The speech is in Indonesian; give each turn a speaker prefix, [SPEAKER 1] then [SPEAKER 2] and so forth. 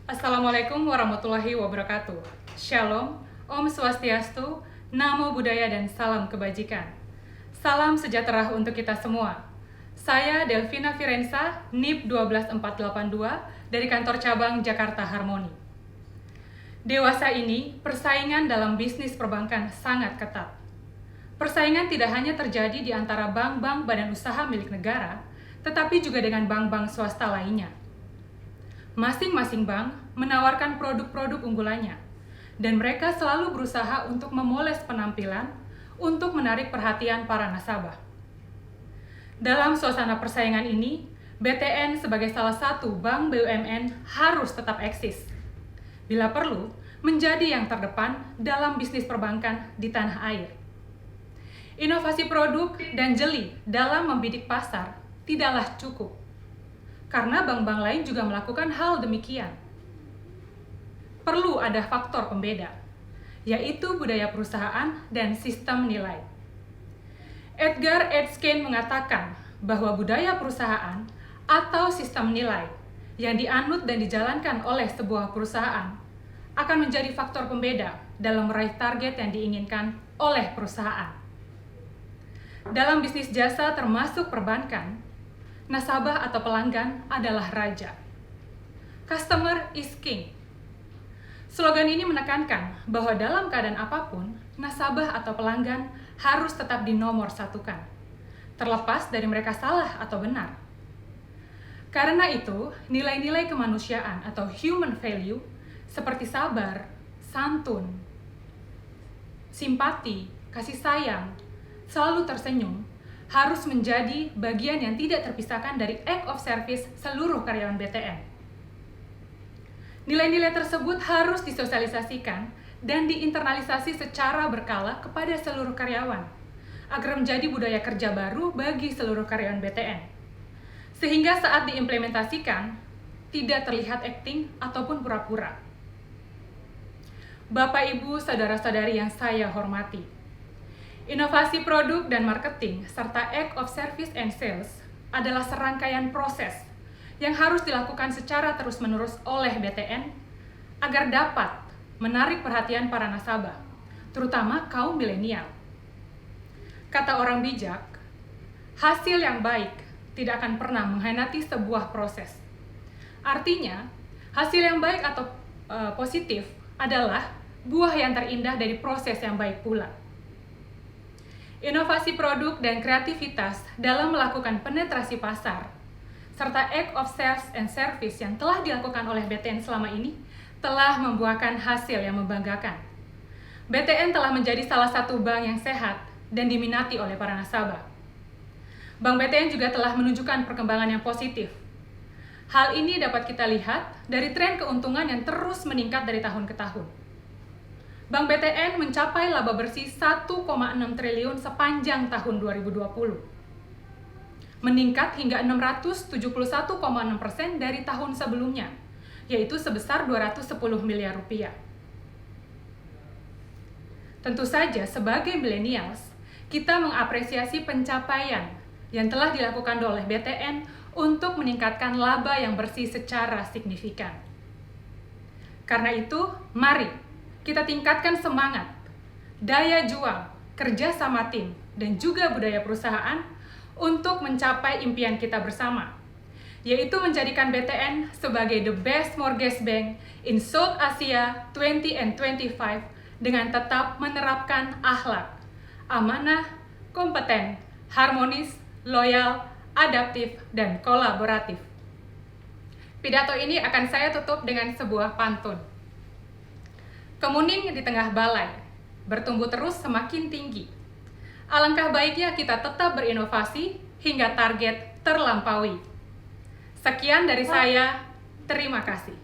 [SPEAKER 1] Assalamualaikum warahmatullahi wabarakatuh. Shalom, Om Swastiastu, Namo Buddhaya dan salam kebajikan. Salam sejahtera untuk kita semua. Saya Delvina Firenza, NIP 12482 dari kantor cabang Jakarta Harmoni. Dewasa ini, persaingan dalam bisnis perbankan sangat ketat. Persaingan tidak hanya terjadi di antara bank-bank badan usaha milik negara, tetapi juga dengan bank-bank swasta lainnya. Masing-masing bank menawarkan produk-produk unggulannya, dan mereka selalu berusaha untuk memoles penampilan untuk menarik perhatian para nasabah. Dalam suasana persaingan ini, BTN sebagai salah satu bank BUMN harus tetap eksis. Bila perlu, menjadi yang terdepan dalam bisnis perbankan di tanah air. Inovasi produk dan jeli dalam membidik pasar tidaklah cukup, karena bank-bank lain juga melakukan hal demikian. Perlu ada faktor pembeda, yaitu budaya perusahaan dan sistem nilai. Edgar Etkind mengatakan bahwa budaya perusahaan atau sistem nilai yang dianut dan dijalankan oleh sebuah perusahaan akan menjadi faktor pembeda dalam meraih target yang diinginkan oleh perusahaan. Dalam bisnis jasa termasuk perbankan, nasabah atau pelanggan adalah raja. Customer is king. Slogan ini menekankan bahwa dalam keadaan apapun, nasabah atau pelanggan harus tetap dinomorsatukan, terlepas dari mereka salah atau benar. Karena itu, nilai-nilai kemanusiaan atau human value seperti sabar, santun, simpati, kasih sayang, selalu tersenyum, harus menjadi bagian yang tidak terpisahkan dari act of service seluruh karyawan BTN. Nilai-nilai tersebut harus disosialisasikan dan diinternalisasi secara berkala kepada seluruh karyawan, agar menjadi budaya kerja baru bagi seluruh karyawan BTN. Sehingga saat diimplementasikan, tidak terlihat acting ataupun pura-pura. Bapak, Ibu, saudara-saudari yang saya hormati, inovasi produk dan marketing serta act of service and sales adalah serangkaian proses yang harus dilakukan secara terus-menerus oleh BTN agar dapat menarik perhatian para nasabah, terutama kaum milenial. Kata orang bijak, hasil yang baik tidak akan pernah mengkhianati sebuah proses. Artinya, hasil yang baik atau positif adalah buah yang terindah dari proses yang baik pula. Inovasi produk dan kreativitas dalam melakukan penetrasi pasar serta act of sales and service yang telah dilakukan oleh BTN selama ini telah membuahkan hasil yang membanggakan. BTN telah menjadi salah satu bank yang sehat dan diminati oleh para nasabah. Bank BTN juga telah menunjukkan perkembangan yang positif. Hal ini dapat kita lihat dari tren keuntungan yang terus meningkat dari tahun ke tahun. Bank BTN mencapai laba bersih 1,6 triliun sepanjang tahun 2020. Meningkat hingga 671,6% dari tahun sebelumnya, yaitu sebesar 210 miliar rupiah. Tentu saja sebagai millennials, kita mengapresiasi pencapaian yang telah dilakukan oleh BTN untuk meningkatkan laba yang bersih secara signifikan. Karena itu, mari kita tingkatkan semangat, daya juang, kerja sama tim, dan juga budaya perusahaan untuk mencapai impian kita bersama, yaitu menjadikan BTN sebagai the best mortgage bank in South Asia 20 and 25 dengan tetap menerapkan akhlak, amanah, kompeten, harmonis, loyal, adaptif, dan kolaboratif. Pidato ini akan saya tutup dengan sebuah pantun. Kemuning di tengah balai, bertumbuh terus semakin tinggi. Alangkah baiknya kita tetap berinovasi hingga target terlampaui. Sekian dari saya, terima kasih.